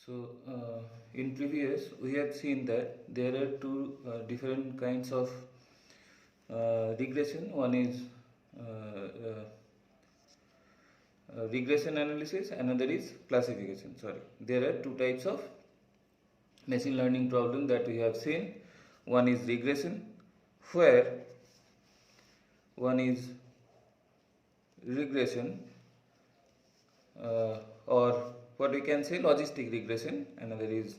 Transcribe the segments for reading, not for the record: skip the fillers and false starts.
So, in previous we have seen that there are two different kinds of regression. One is regression analysis, another is classification. Sorry, there are two types of machine learning problem that we have seen. One is regression, where one is regression or what we can say logistic regression, another is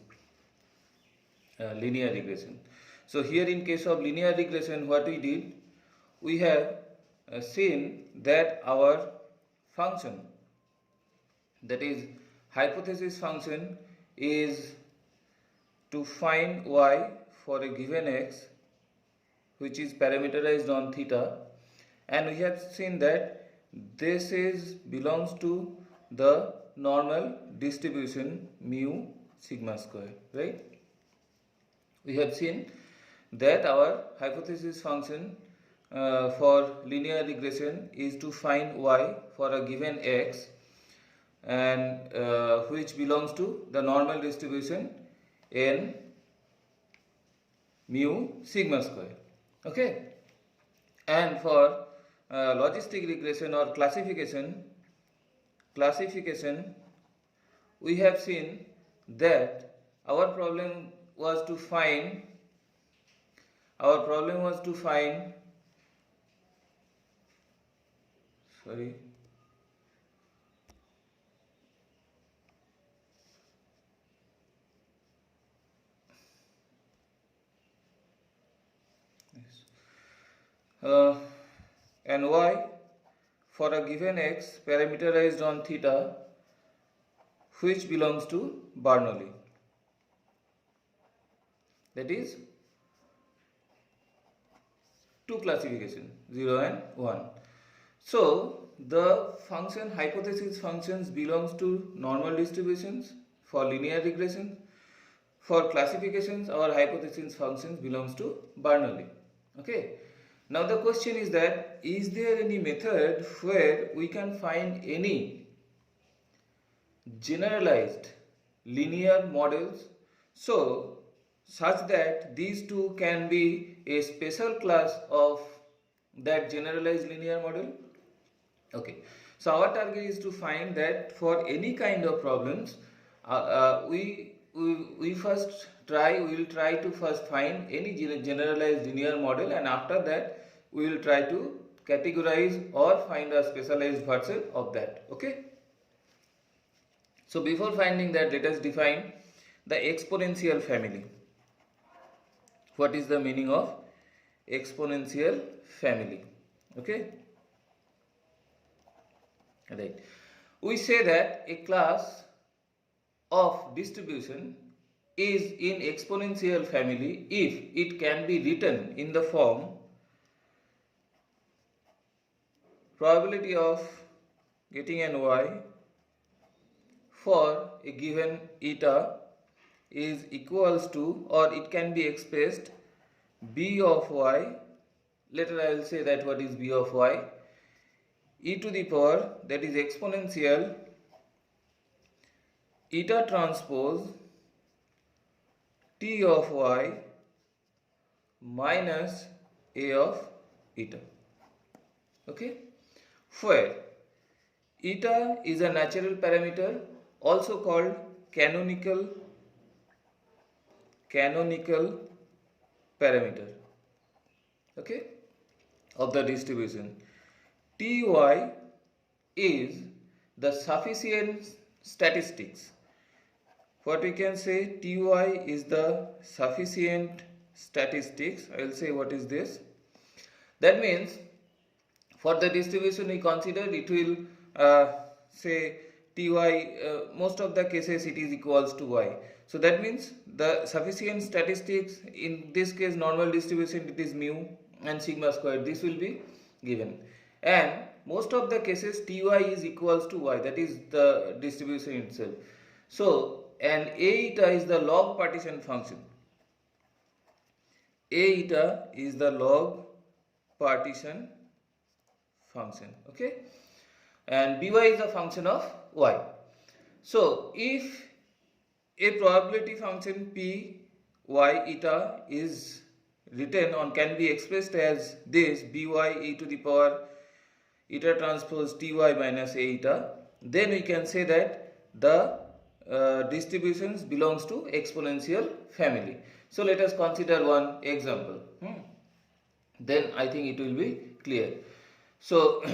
linear regression. So here in case of linear regression, what we did, we have seen that our function, that is hypothesis function, is to find y for a given x which is parameterized on theta, and we have seen that this is belongs to the normal distribution mu sigma square, right? We have seen that our hypothesis function for linear regression is to find y for a given x, and which belongs to the normal distribution n mu sigma square. Okay, and for logistic regression or classification, we have seen that our problem was to find sorry and y for a given x parameterized on theta which belongs to Bernoulli, that is two classification 0 and 1. So the function hypothesis functions belongs to normal distributions for linear regression. For classifications, our hypothesis functions belongs to Bernoulli. Okay. Now the question is that, is there any method where we can find any generalized linear models so such that these two can be a special class of that generalized linear model? Okay, so our target is to find that for any kind of problems we will try to first find any generalized linear model, and after that we will try to categorize or find a specialized version of that. Okay, so before finding that, let us define the exponential family. What is the meaning of exponential family? Okay, right, we say that a class of distribution is in exponential family if it can be written in the form probability of getting an y for a given eta is equals to, or it can be expressed b of y, later I will say that what is b of y, e to the power, that is exponential eta transpose t of y minus a of eta. Okay, where eta is a natural parameter, also called canonical parameter, okay, of the distribution. Ty is the sufficient statistics. What we can say, Ty is the sufficient statistics. I will say what is this. That means for the distribution we consider, it will say Ty, most of the cases it is equals to y. So that means the sufficient statistics, in this case normal distribution, it is mu and sigma squared, this will be given, and most of the cases Ty is equals to y, that is the distribution itself. So, and A eta is the log partition function. A eta is the log partition function, okay, and by is a function of y. So if a probability function p y eta is written on, can be expressed as this: by e to the power eta transpose ty minus a eta, then we can say that the distributions belongs to exponential family. So let us consider one example. Then I think it will be clear. So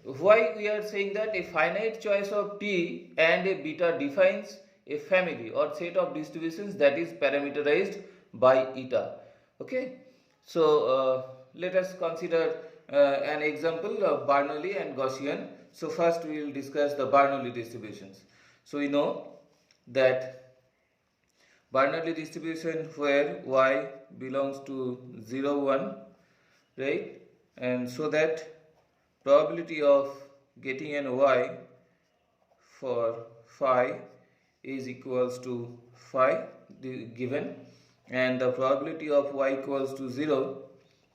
why we are saying that a finite choice of t and a beta defines a family or set of distributions that is parameterized by eta. Okay, so let us consider an example of Bernoulli and Gaussian. So first we will discuss the Bernoulli distributions. So we know that Bernoulli distribution where y belongs to 0, 1, right, and so that probability of getting an y for phi is equals to phi given, and the probability of y equals to 0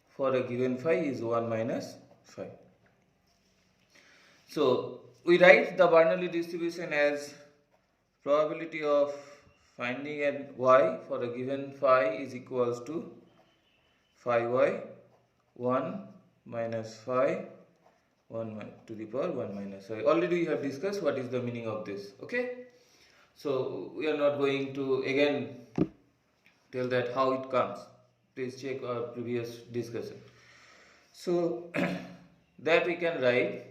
for a given phi is 1 minus phi. So we write the Bernoulli distribution as probability of finding an y for a given phi is equals to phi y 1 minus phi 1 to the power 1 minus phi. Already we have discussed what is the meaning of this. Okay, so we are not going to again tell that how it comes. Please check our previous discussion. So that we can write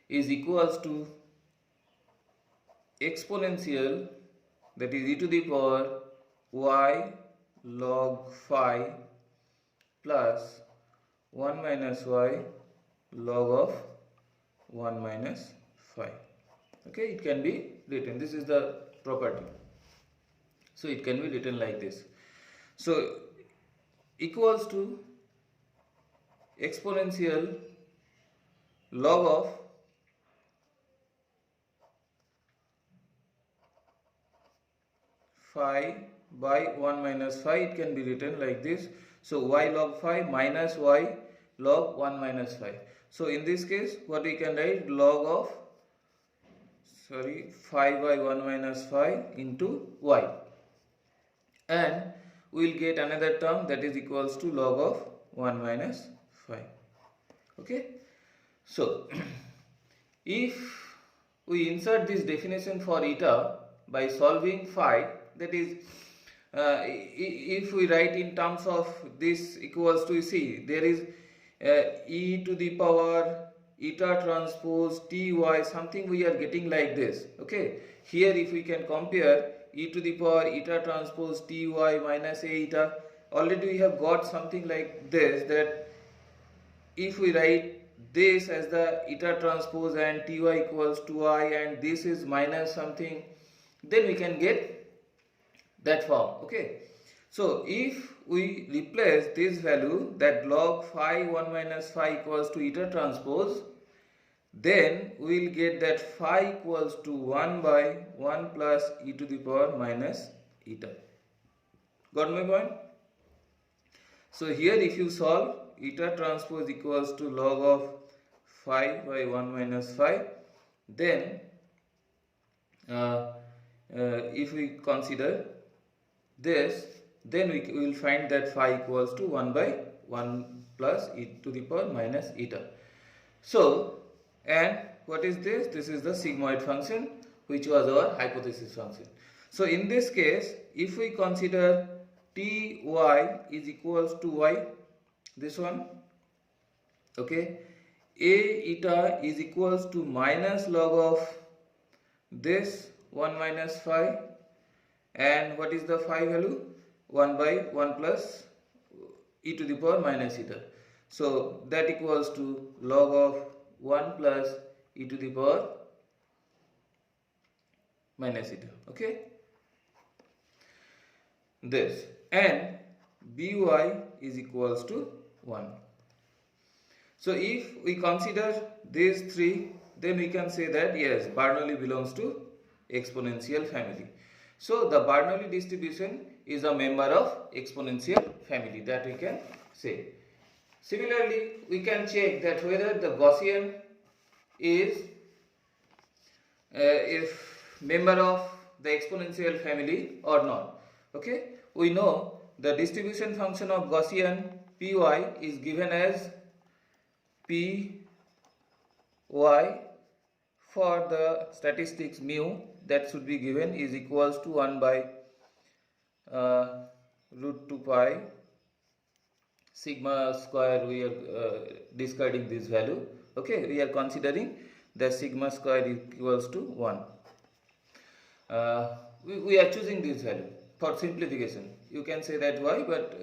is equals to exponential, that is e to the power y log phi plus 1 minus y log of 1 minus phi. Okay, it can be written, this is the property, so it can be written like this. So equals to exponential log of phi by 1 minus phi, it can be written like this. So y log phi minus y log 1 minus phi. So in this case what we can write, log of phi by 1 minus phi into y, and we will get another term that is equals to log of 1 minus phi. Okay, so if we insert this definition for eta by solving phi, that is if we write in terms of this equals to, see there is e to the power eta transpose ty, something we are getting like this. Okay, here if we can compare e to the power eta transpose ty minus a eta, already we have got something like this, that if we write this as the eta transpose and ty equals to I and this is minus something, then we can get that form. Okay, so if we replace this value, that log phi 1 minus phi equals to eta transpose, then we will get that phi equals to 1 by 1 plus e to the power minus eta. Got my point? So here if you solve, eta transpose equals to log of phi by 1 minus phi, then if we consider this, then we will find that phi equals to 1 by 1 plus e to the power minus eta. So, and what is this? This is the sigmoid function, which was our hypothesis function. So in this case, if we consider ty is equals to y, this one, okay, a eta is equals to minus log of this 1 minus phi, and what is the phi value? 1 by 1 plus e to the power minus eta. So that equals to log of 1 plus e to the power minus eta. Okay, this, and by is equals to 1. So if we consider these three, then we can say that yes, Bernoulli belongs to exponential family. So the Bernoulli distribution is a member of exponential family, that we can say. Similarly, we can check that whether the Gaussian is if member of the exponential family or not. Okay, we know the distribution function of Gaussian Py is given as Py for the statistics mu, that should be given is equals to 1 by root 2 pi sigma square. We are discarding this value. Okay, we are considering that sigma square equals to 1. We are choosing this value for simplification. You can say that why, but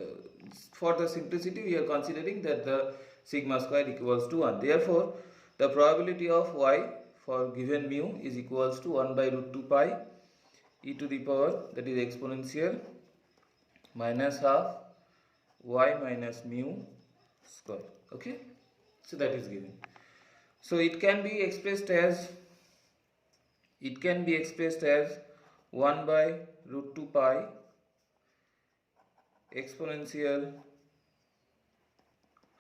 for the simplicity we are considering that the sigma square equals to 1. Therefore, the probability of y for given mu is equals to 1 by root 2 pi e to the power, that is exponential, minus half y minus mu square. Okay, so that is given. So it can be expressed as 1 by root 2 pi exponential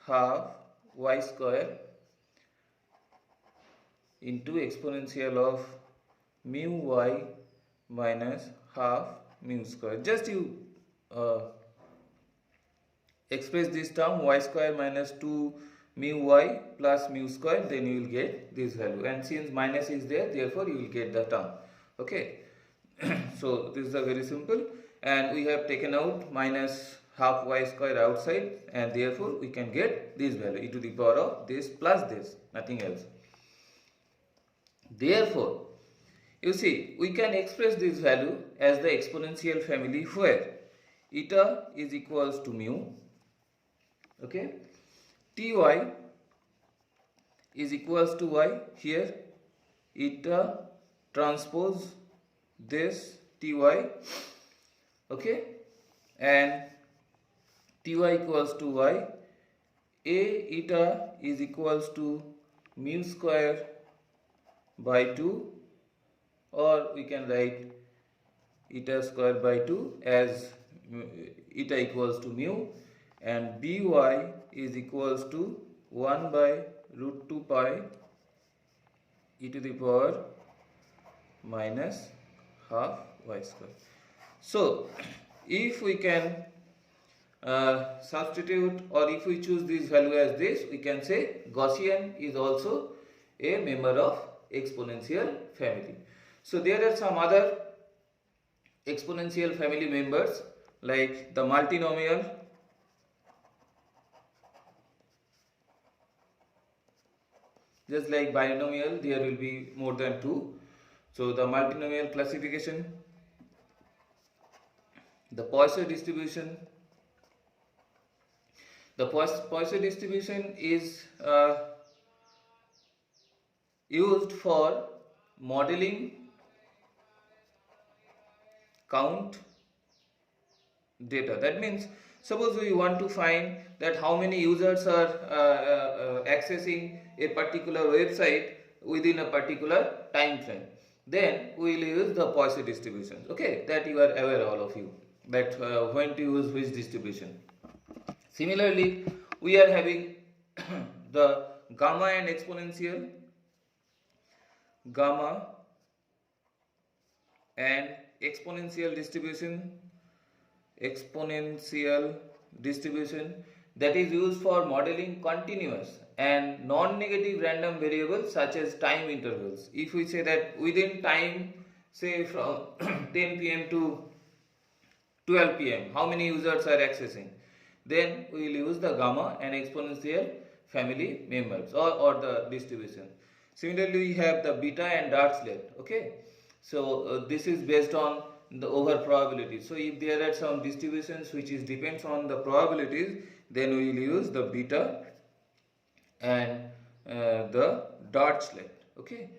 half y square into exponential of mu y minus half mu square. Just you express this term y square minus 2 mu y plus mu square, then you will get this value, and since minus is there, therefore you will get the term. Okay, so this is a very simple, and we have taken out minus half y square outside, and therefore we can get this value e to the power of this plus this, nothing else. Therefore, you see, we can express this value as the exponential family where eta is equals to mu. Okay, ty is equals to y. Here eta transpose this ty. Okay, and ty equals to y. A eta is equals to mu square by 2, or we can write eta square by 2 as eta equals to mu, and by is equals to 1 by root 2 pi e to the power minus half y square. So if we can substitute, or if we choose this value as this, we can say Gaussian is also a member of exponential family. So there are some other exponential family members like the multinomial, just like binomial there will be more than 2. So the multinomial classification, the Poisson distribution. The Poisson distribution is used for modeling count data. That means, suppose we want to find that how many users are accessing a particular website within a particular time frame, then we will use the Poisson distribution. Okay, that you are aware, all of you, that when to use which distribution. Similarly, we are having the gamma and exponential, gamma and exponential distribution, that is used for modeling continuous and non-negative random variables such as time intervals. If we say that within time, say from 10 pm to 12 pm, how many users are accessing, then we will use the gamma and exponential family members or the distribution. Similarly, we have the beta and Dirichlet. Okay, so this is based on the over probability. So if there are some distributions which is depends on the probabilities, then we will use the beta and the Dirichlet. Okay,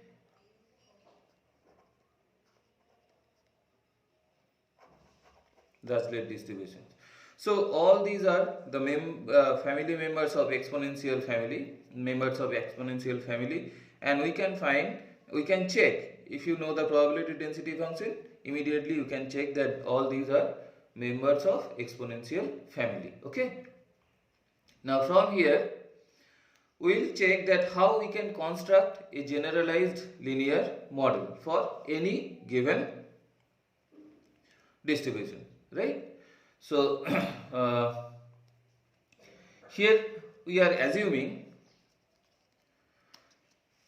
Dirichlet distributions. So all these are the family members of exponential family, and we can check, if you know the probability density function, immediately you can check that all these are members of exponential family. Okay, now from here we will check that how we can construct a generalized linear model for any given distribution, right? So here we are assuming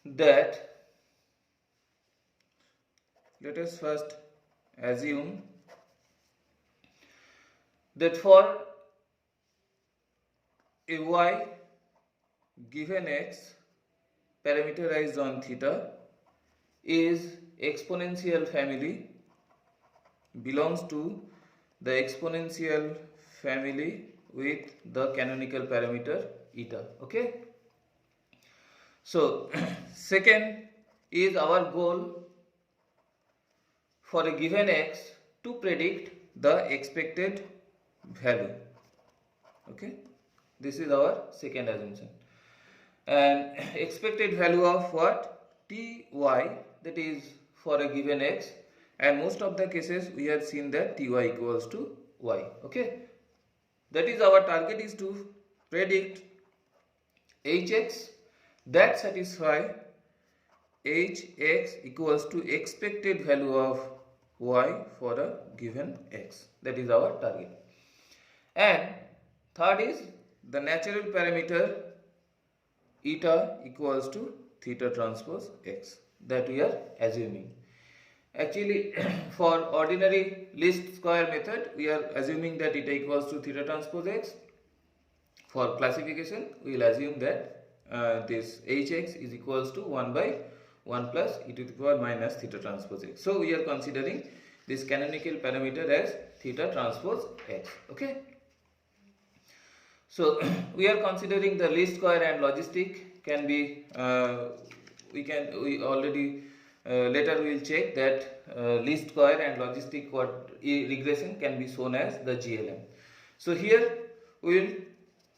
that, let us first assume that for a y given x parameterized on theta is exponential family, belongs to the exponential family with the canonical parameter eta. Okay, so second is our goal for a given x to predict the expected value. Okay, this is our second assumption, and expected value of what? Ty, that is for a given x, and most of the cases we have seen that ty equals to y. Okay, that is our target, is to predict hx that satisfy hx equals to expected value of y for a given x. That is our target. And third is the natural parameter eta equals to theta transpose x, that we are assuming. Actually for ordinary least square method we are assuming that eta equals to theta transpose x. For classification we will assume that this hx is equals to 1 by 1 plus e to the power minus theta transpose x. So we are considering this canonical parameter as theta transpose x. Okay, so we are considering the least square and logistic can be we already later we will check that least square and logistic regression can be shown as the GLM. So here we will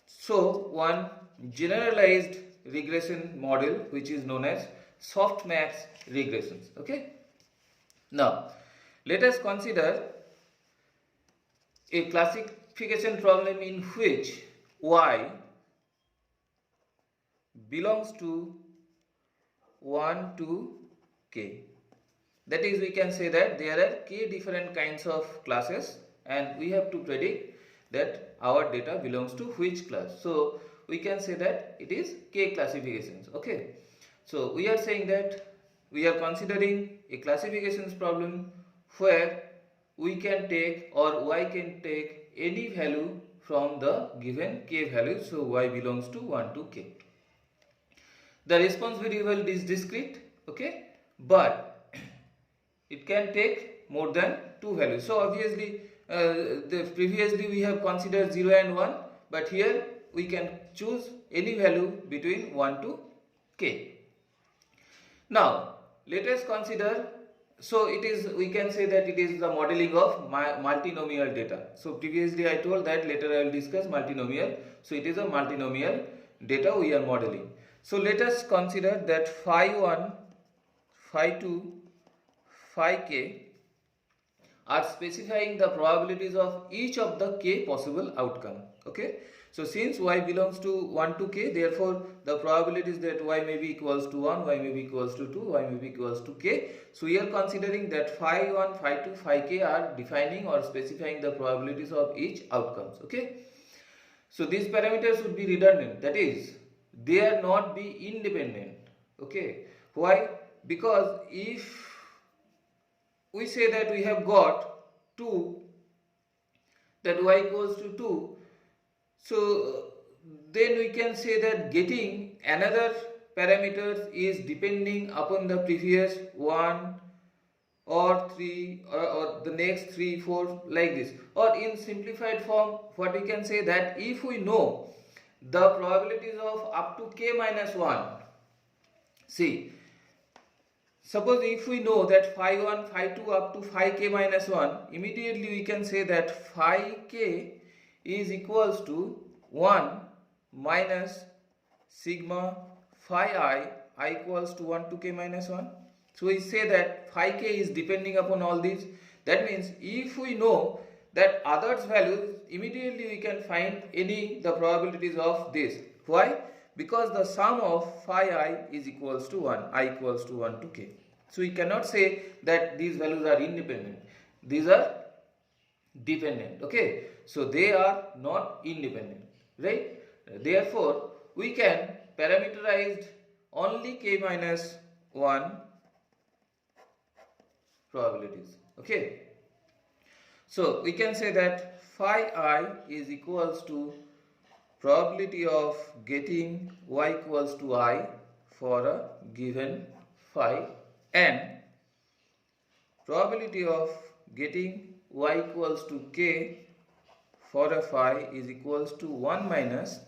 show one generalized regression model which is known as Softmax regressions. Okay, now let us consider a classification problem in which y belongs to 1 to k. That is, we can say that there are k different kinds of classes and we have to predict that our data belongs to which class. So we can say that it is k classifications. Okay, so we are saying that we are considering a classifications problem where we can take, or y can take any value from the given k value. So y belongs to 1 to k. The response variable is discrete, okay, but it can take more than 2 values. So obviously previously we have considered 0 and 1, but here we can choose any value between 1 to k. Now let us consider, so it is, we can say that it is the modeling of multinomial data. So previously I told that, later I will discuss multinomial. So it is a multinomial data we are modeling. So let us consider that phi 1, phi 2, phi k are specifying the probabilities of each of the k possible outcome. Okay, so since y belongs to 1 to k, therefore the probabilities that y may be equals to 1, y may be equals to 2, y may be equals to k. So we are considering that phi 1, phi 2, phi k are defining or specifying the probabilities of each outcomes. Okay, so these parameters would be redundant, that is, they are not be independent. Okay, why? Because if we say that we have got 2, that y equals to 2, so then we can say that getting another parameters is depending upon the previous 1 or 3 or the next 3, 4, like this. Or in simplified form, what we can say that if we know the probabilities of up to k minus 1, see, suppose if we know that phi 1, phi 2 up to phi k minus 1, immediately we can say that phi k is equals to 1 minus sigma phi I equals to 1 to k minus 1. So we say that phi k is depending upon all these. That means if we know that others values, immediately we can find any the probabilities of this. Why? Because the sum of phi I is equals to 1, I equals to 1 to k. So we cannot say that these values are independent. These are dependent. Okay, so they are not independent, right? Therefore we can parameterize only k minus 1 probabilities. Okay, so we can say that phi I is equals to probability of getting y equals to I for a given phi, and probability of getting y equals to k for a phi is equals to 1 minus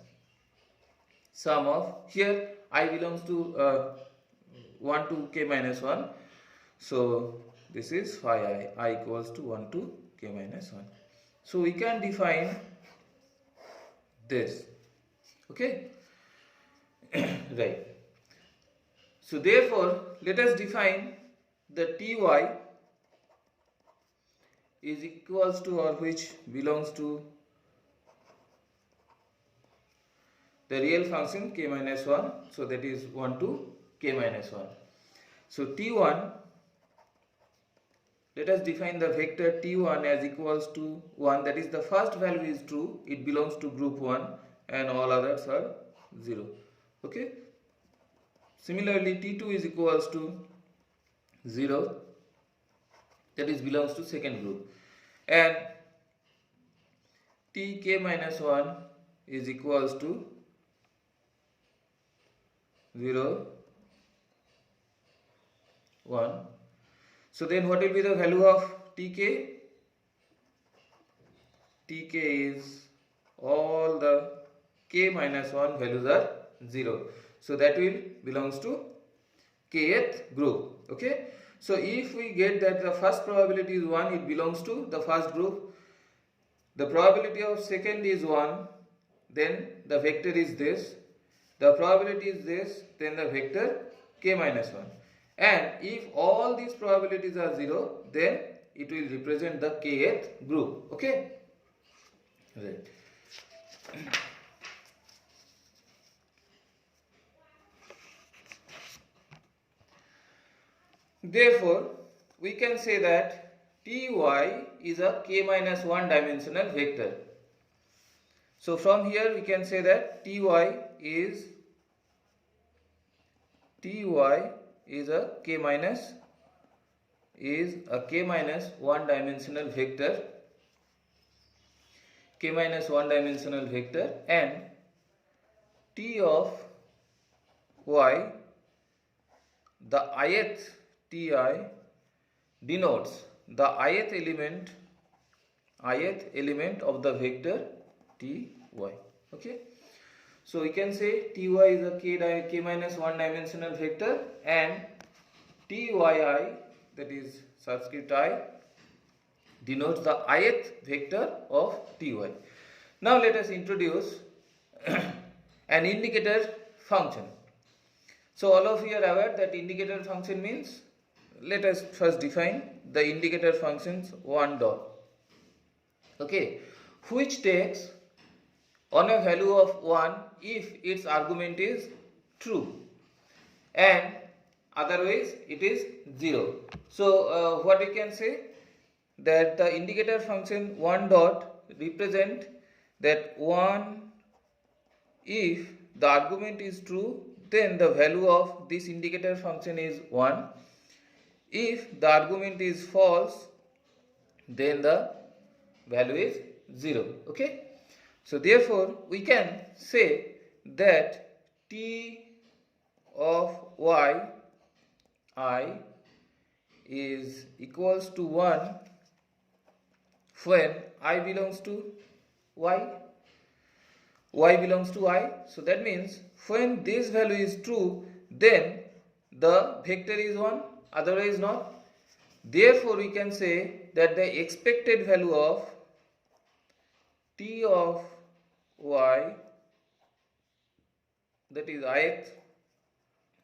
sum of, here I belongs to 1 to k minus 1, so this is phi I equals to 1 to k minus 1. So we can define this. Okay. Right. So therefore let us define the ty is equals to, or which belongs to the real function k minus 1, so that is 1 to k minus 1. So t1, let us define the vector t1 as equals to 1, that is the first value is true, it belongs to group 1 and all others are 0. Okay. Similarly t2 is equals to 0, that is belongs to second group, and tk minus 1 is equals to 0, 1. So then what will be the value of tk? Tk is all the k minus 1 values are 0. So that will belongs to kth group. Okay. So if we get that the first probability is 1, it belongs to the first group. The probability of second is 1, then the vector is this. The probability is this, then the vector k minus 1. And if all these probabilities are 0, then it will represent the kth group. Okay. Right. Therefore, we can say that ty is a k minus 1 dimensional vector. So from here we can say that ty is a k minus 1 dimensional vector, and t of y, the ith ti denotes the ith element of the vector ty. Okay. So we can say ty is a k minus 1 dimensional vector, and tyi, that is subscript I, denotes the ith vector of ty. Now let us introduce an indicator function. So all of you are aware that indicator function means, let us first define the indicator functions 1 dot. Okay, which takes on a value of 1 if its argument is true, and otherwise it is 0. So what we can say, that the indicator function 1 dot represent that 1 if the argument is true, then the value of this indicator function is 1. If the argument is false, then the value is 0. Okay. So therefore we can say that t of y I is equals to 1 when I belongs to y belongs to I. So that means when this value is true, then the vector is 1, otherwise not. Therefore we can say that the expected value of t of y, that is ith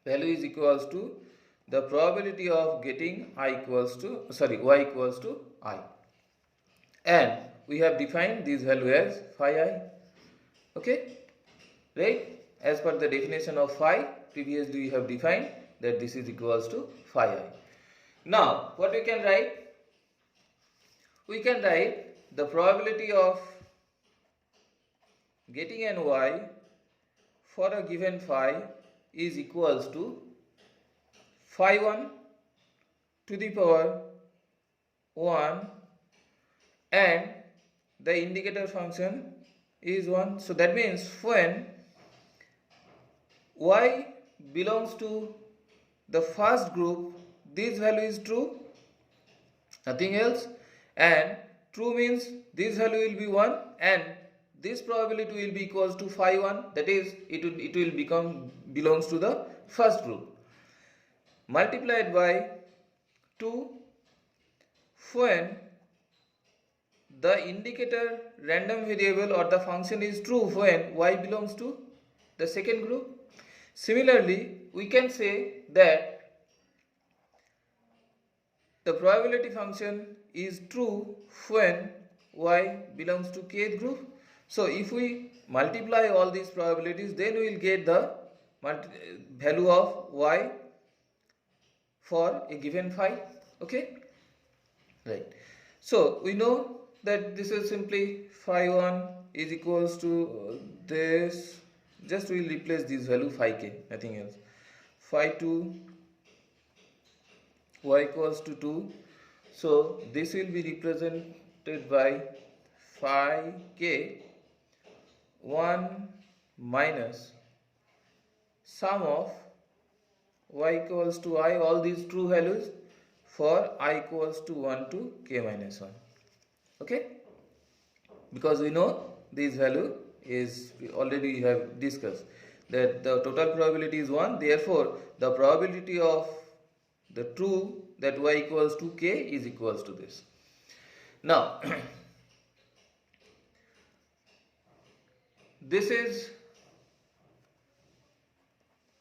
value, is equals to the probability of getting y equals to I, and we have defined this value as phi I. Okay, right? As per the definition of phi, previously we have defined that this is equals to phi I. Now what we can write? We can write the probability of getting an y for a given phi is equals to phi 1 to the power 1 and the indicator function is 1. So that means when y belongs to the first group, this value is true, nothing else, and true means this value will be 1 and this probability will be equals to phi 1, that is it will become belongs to the first group, multiplied by 2 when the indicator random variable or the function is true when y belongs to the second group. Similarly, we can say that the probability function is true when y belongs to kth group. So if we multiply all these probabilities, then we will get the value of y for a given phi. Okay, right. So we know that this is simply phi 1 is equals to this, just we will replace this value phi k, nothing else, phi 2 y equals to 2. So this will be represented by phi k 1 minus sum of y equals to I, all these true values for I equals to 1 to k minus 1. Okay, because we know this value is already we have discussed that the total probability is 1, therefore the probability of the true that y equals to k is equals to this. Now this is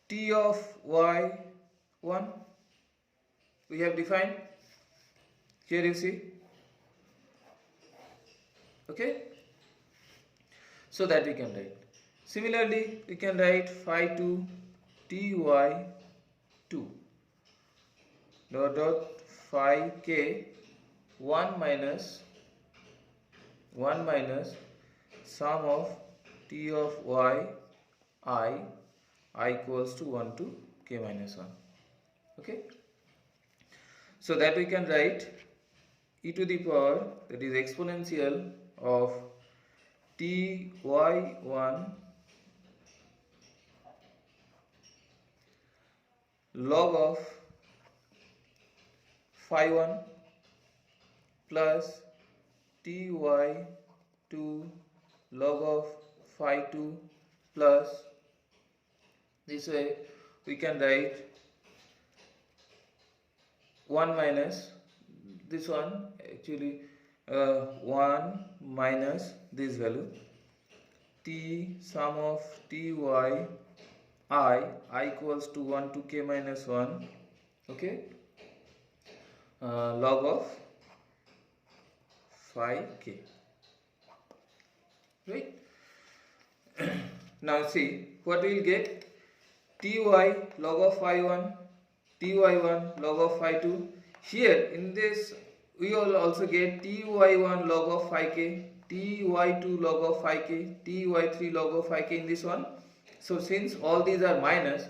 t of y1 we have defined, here you see. Okay, so that we can write. Similarly, we can write phi 2 ty2 dot phi k 1 minus sum of t of y I equals to 1 to k minus 1. Okay, so that we can write e to the power, that is exponential of ty1 log of phi 1 plus ty2 log of phi 2 plus, this way we can write 1 minus this one, actually 1 minus this value t sum of ty I equals to 1 to k minus 1. Okay, log of phi k, right? Now see what we will get, ty log of phi 1, ty1 log of phi 2. Here in this we will also get ty1 log of phi k, ty2 log of phi k, ty3 log of phi k in this one. So since all these are minus,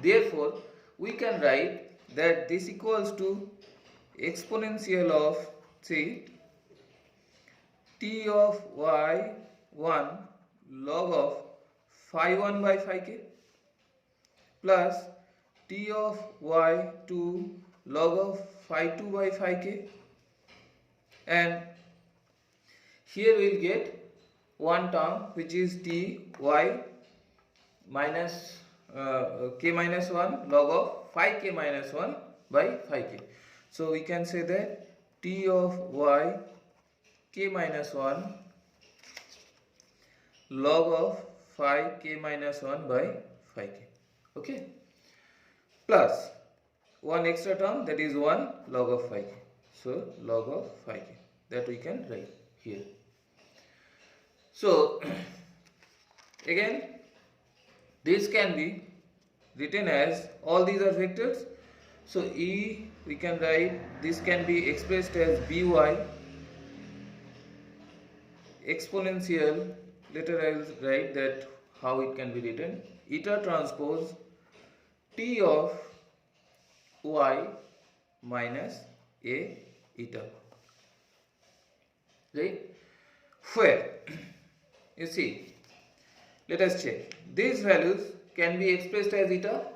therefore we can write that this equals to exponential of, say, t of y1 log of phi 1 by phi k plus t of y2 log of phi 2 by phi k, and here we will get one term which is t y minus k minus 1 log of phi k minus 1 by phi k. So we can say that t of y k minus 1 log of phi k minus 1 by phi k. Okay, plus one extra term, that is 1 log of phi k. So log of phi k, that we can write here. So again this can be written as, all these are vectors, so e we can write, this can be expressed as by exponential, later I will write that how it can be written, eta transpose t of y minus a eta, right? Where you see, let us check, these values can be expressed as eta.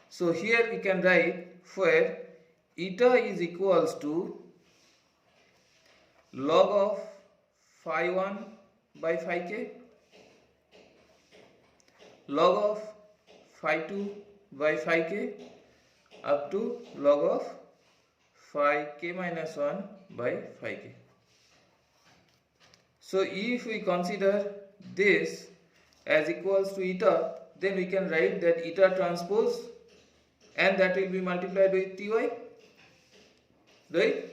So here we can write where eta is equals to log of phi 1 by phi k, log of phi 2 by phi k, up to log of phi k minus 1 by phi k. So if we consider this as equals to eta, then we can write that eta transpose, and that will be multiplied with ty, right?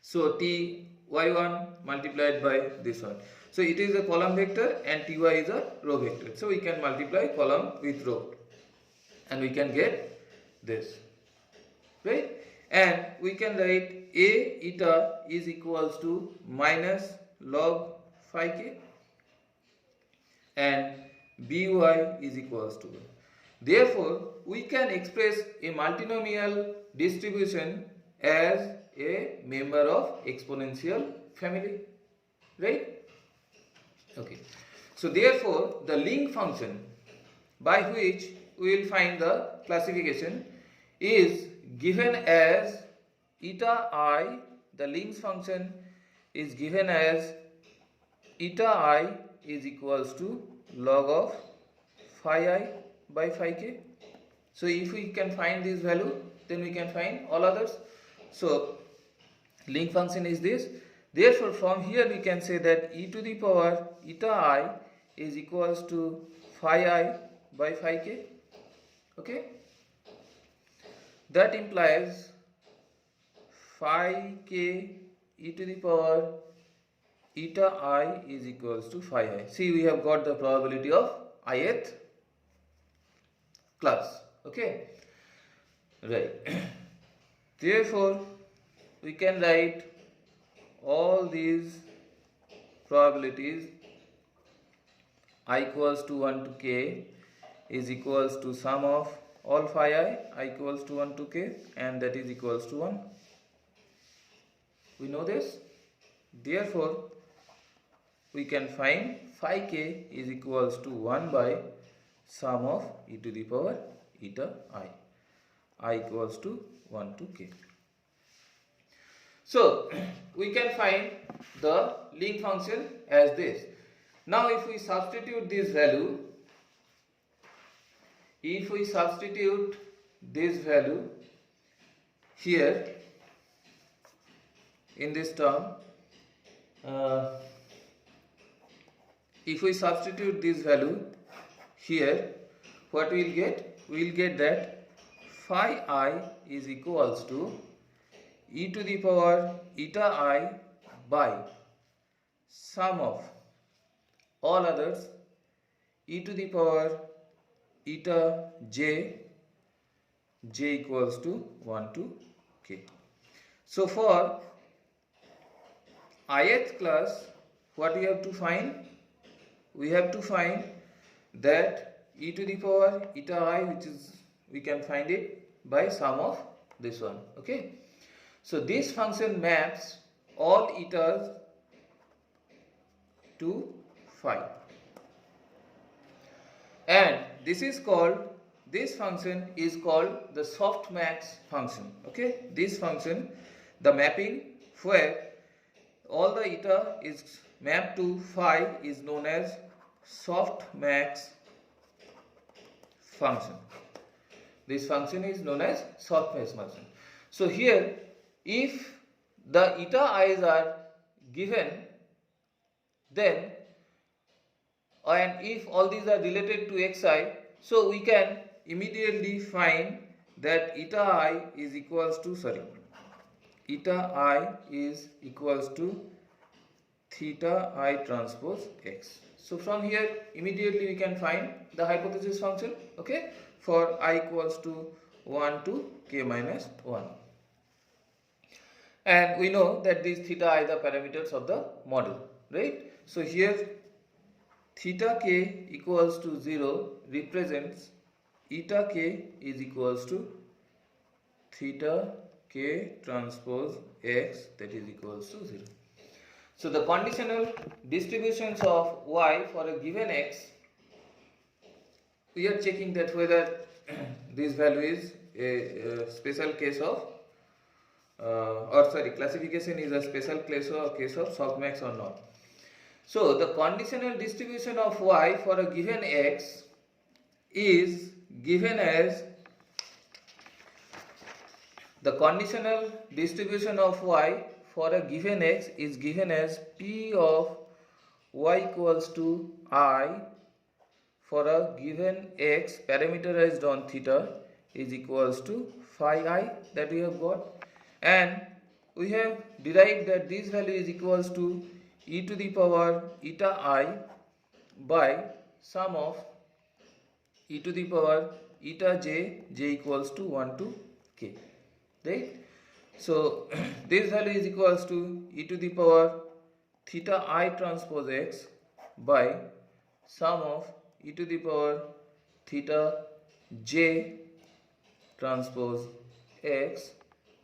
So ty1 multiplied by this one. So it is a column vector and ty is a row vector. So we can multiply column with row and we can get this, right? And we can write a eta is equals to minus log phi k and by is equals to 1. Therefore, we can express a multinomial distribution as a member of exponential family, right? Okay. So therefore, the link function by which we will find the classification is given as eta I. The links function is given as eta I is equals to log of phi I by phi k. So if we can find this value, then we can find all others. So link function is this. Therefore, from here we can say that e to the power eta I is equals to phi I by phi k. Okay. That implies phi k e to the power eta I is equals to phi I. See, we have got the probability of ith class. Okay, right. Therefore, we can write all these probabilities I equals to 1 to k is equals to sum of all phi I equals to 1 to k, and that is equals to 1. We know this. Therefore, we can find phi k is equals to 1 by sum of e to the power eta I equals to 1 to k. So we can find the link function as this. Now if we substitute this value, here in this term, if we substitute this value here, what we will get? We will get that phi I is equals to e to the power eta I by sum of all others e to the power eta j equals to 1 to k. So for ith class, what we have to find? We have to find that e to the power eta I, which is, we can find it by sum of this one. Okay. So this function maps all etas to phi, and this function is called the softmax function. Okay, this function, the mapping where all the eta is mapped to phi is known as softmax function. This function is known as softmax function. So here, if the eta i's are given, then, and if all these are related to xi, so we can immediately find that eta I is equals to theta I transpose x. So from here immediately we can find the hypothesis function, okay, for I equals to 1 to k minus 1. And we know that these theta I are the parameters of the model, right? So here theta k equals to 0 represents eta k is equals to theta k transpose x, that is equals to 0. So the conditional distributions of y for a given x, we are checking that whether this value is a special case of classification is a special case of softmax or not. So the conditional distribution of y for a given x is given as, the conditional distribution of y for a given x is given as p of y equals to I for a given x parameterized on theta is equals to phi I, that we have got, and we have derived that this value is equals to e to the power eta I by sum of e to the power eta j equals to 1 to k, right? So this value is equals to e to the power theta I transpose x by sum of e to the power theta j transpose x,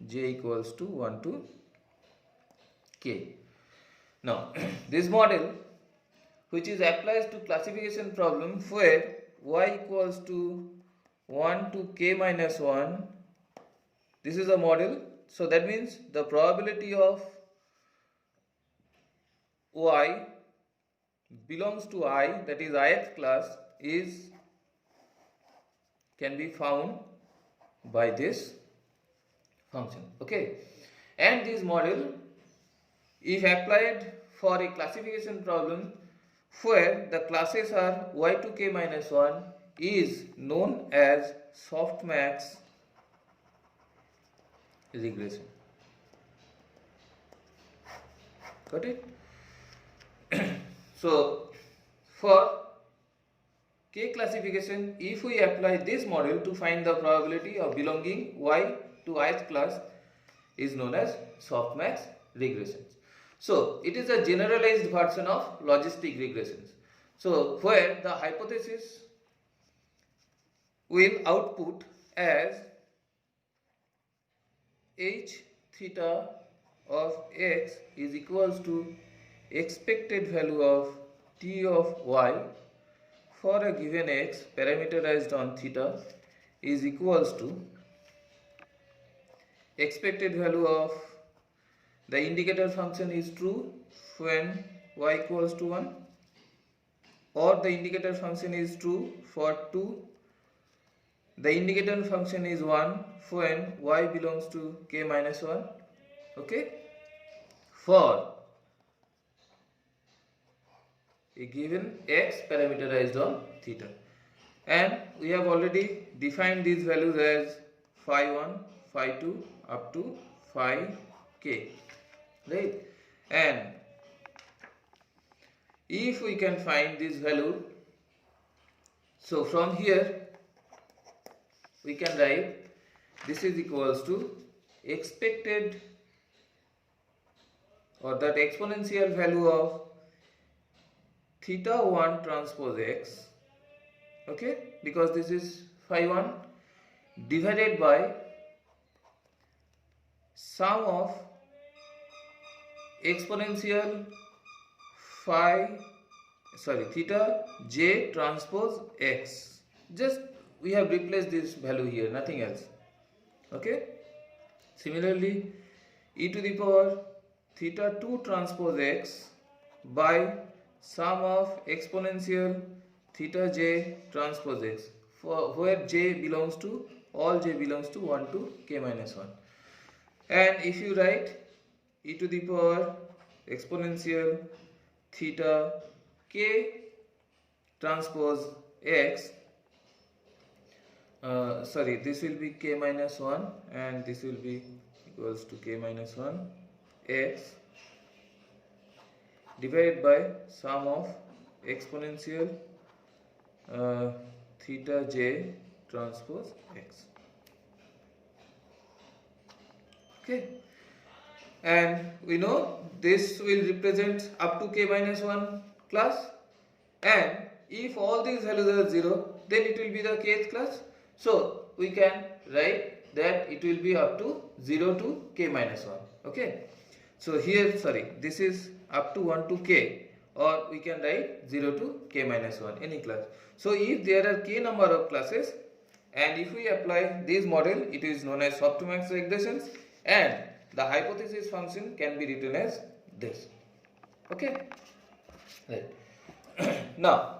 j equals to 1 to k. Now this model, which is applies to classification problem where y equals to 1 to k minus 1, this is a model. So that means the probability of y belongs to I, that is ith class, can be found by this function. Okay, and this model, if applied for a classification problem where the classes are y to k minus 1, is known as softmax regression. Got it? So for k classification, if we apply this model to find the probability of belonging y to ith class, is known as softmax regressions. So it is a generalized version of logistic regressions. So where the hypothesis will output as h theta of x is equals to expected value of t of y for a given x parameterized on theta is equals to expected value of the indicator function is true when y equals to 1, or the indicator function is true for 2, the indicator function is 1 when y belongs to k minus 1, okay, for a given x parameterized on theta. And we have already defined these values as phi 1, phi 2 up to phi k, right? And if we can find this value, so from here we can write this is equals to expected, or that exponential value of theta 1 transpose x, okay, because this is phi 1, divided by sum of exponential theta j transpose x. Just we have replaced this value here, nothing else, okay. Similarly, e to the power theta 2 transpose x by sum of exponential theta j transpose x, for where j belongs to, all j belongs to 1 to k minus 1. And if you write e to the power exponential theta k transpose x, this will be k minus 1 and this will be equals to k minus 1 x divided by sum of exponential theta j transpose x, okay. and we know this will represent up to k minus 1 class, and if all these values are 0 then it will be the kth class. So we can write that it will be up to 0 to k minus 1. Okay, so here this is up to 1 to k, or we can write 0 to k minus 1, any class. So if there are k number of classes, and if we apply this model, it is known as Softmax regressions, and the hypothesis function can be written as this. Okay, right. Now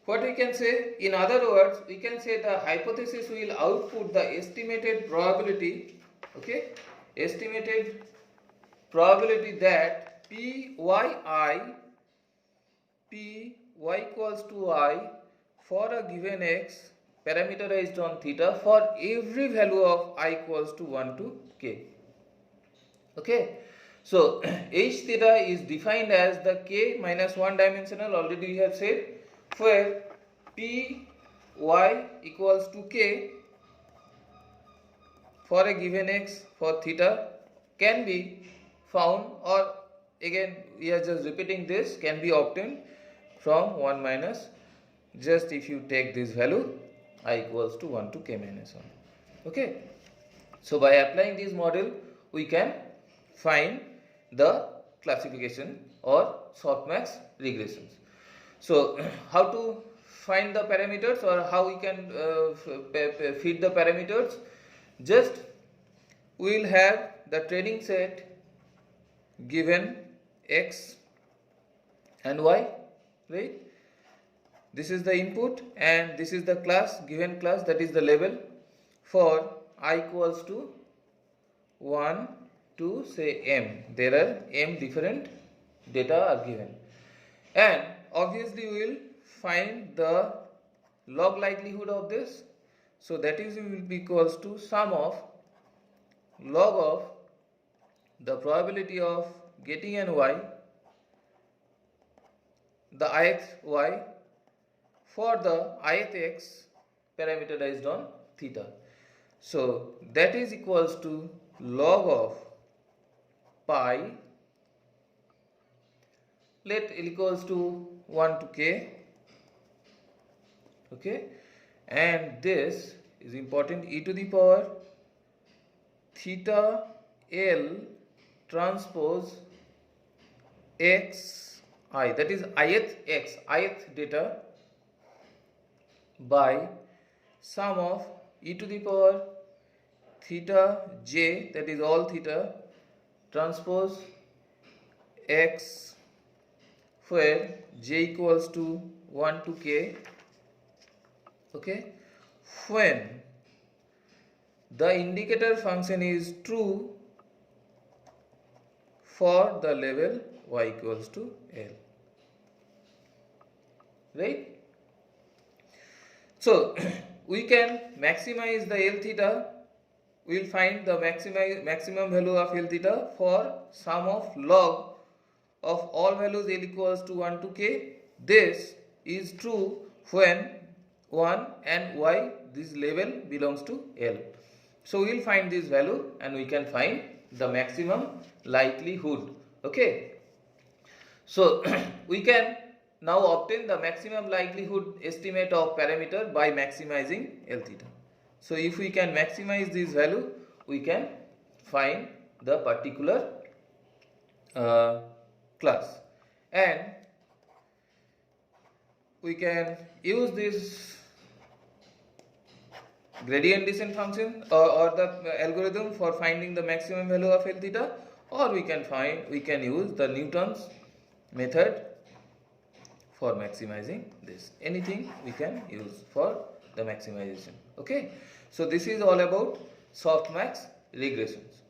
what we can say, in other words, we can say the hypothesis will output the estimated probability, okay, estimated probability that py equals to I for a given x parameterized on theta for every value of I equals to 1 to k. Okay, so h theta is defined as the k minus 1 dimensional, already we have said, where py equals to k for a given x for theta can be found, or again we are just repeating this, can be obtained from 1 minus, just if you take this value I equals to 1 to k minus 1. Okay, so by applying this model we can find the classification or softmax regressions. So how to find the parameters, or how we can feed the parameters? Just we will have the training set given x and y, right? This is the input and this is the class, given class, that is the label, for I equals to 1 to say m. There are m different data are given, and obviously we will find the log likelihood of this. So that is will be equals to sum of log of the probability of getting an y, the ith y for the ith x parameterized on theta. So that is equals to log of pi, let it equals to 1 to k. Okay, and this is important, e to the power theta l transpose x I, that is ith x, ith data, by sum of e to the power theta j, that is all theta, transpose x, where j equals to 1 to k. Okay, when the indicator function is true for the level y equals to L, right? So we can maximize the L theta. We will find the maximum value of L theta for sum of log of all values L equals to 1 to k. This is true when 1 and y, this level belongs to L. So we will find this value and we can find the maximum likelihood. Okay, so we can now obtain the maximum likelihood estimate of parameter by maximizing L theta. So if we can maximize this value, we can find the particular class, and we can use this gradient descent function or the algorithm for finding the maximum value of L theta, or we can use the Newton's method for maximizing this. Anything we can use for the maximization. Okay, so this is all about softmax regressions.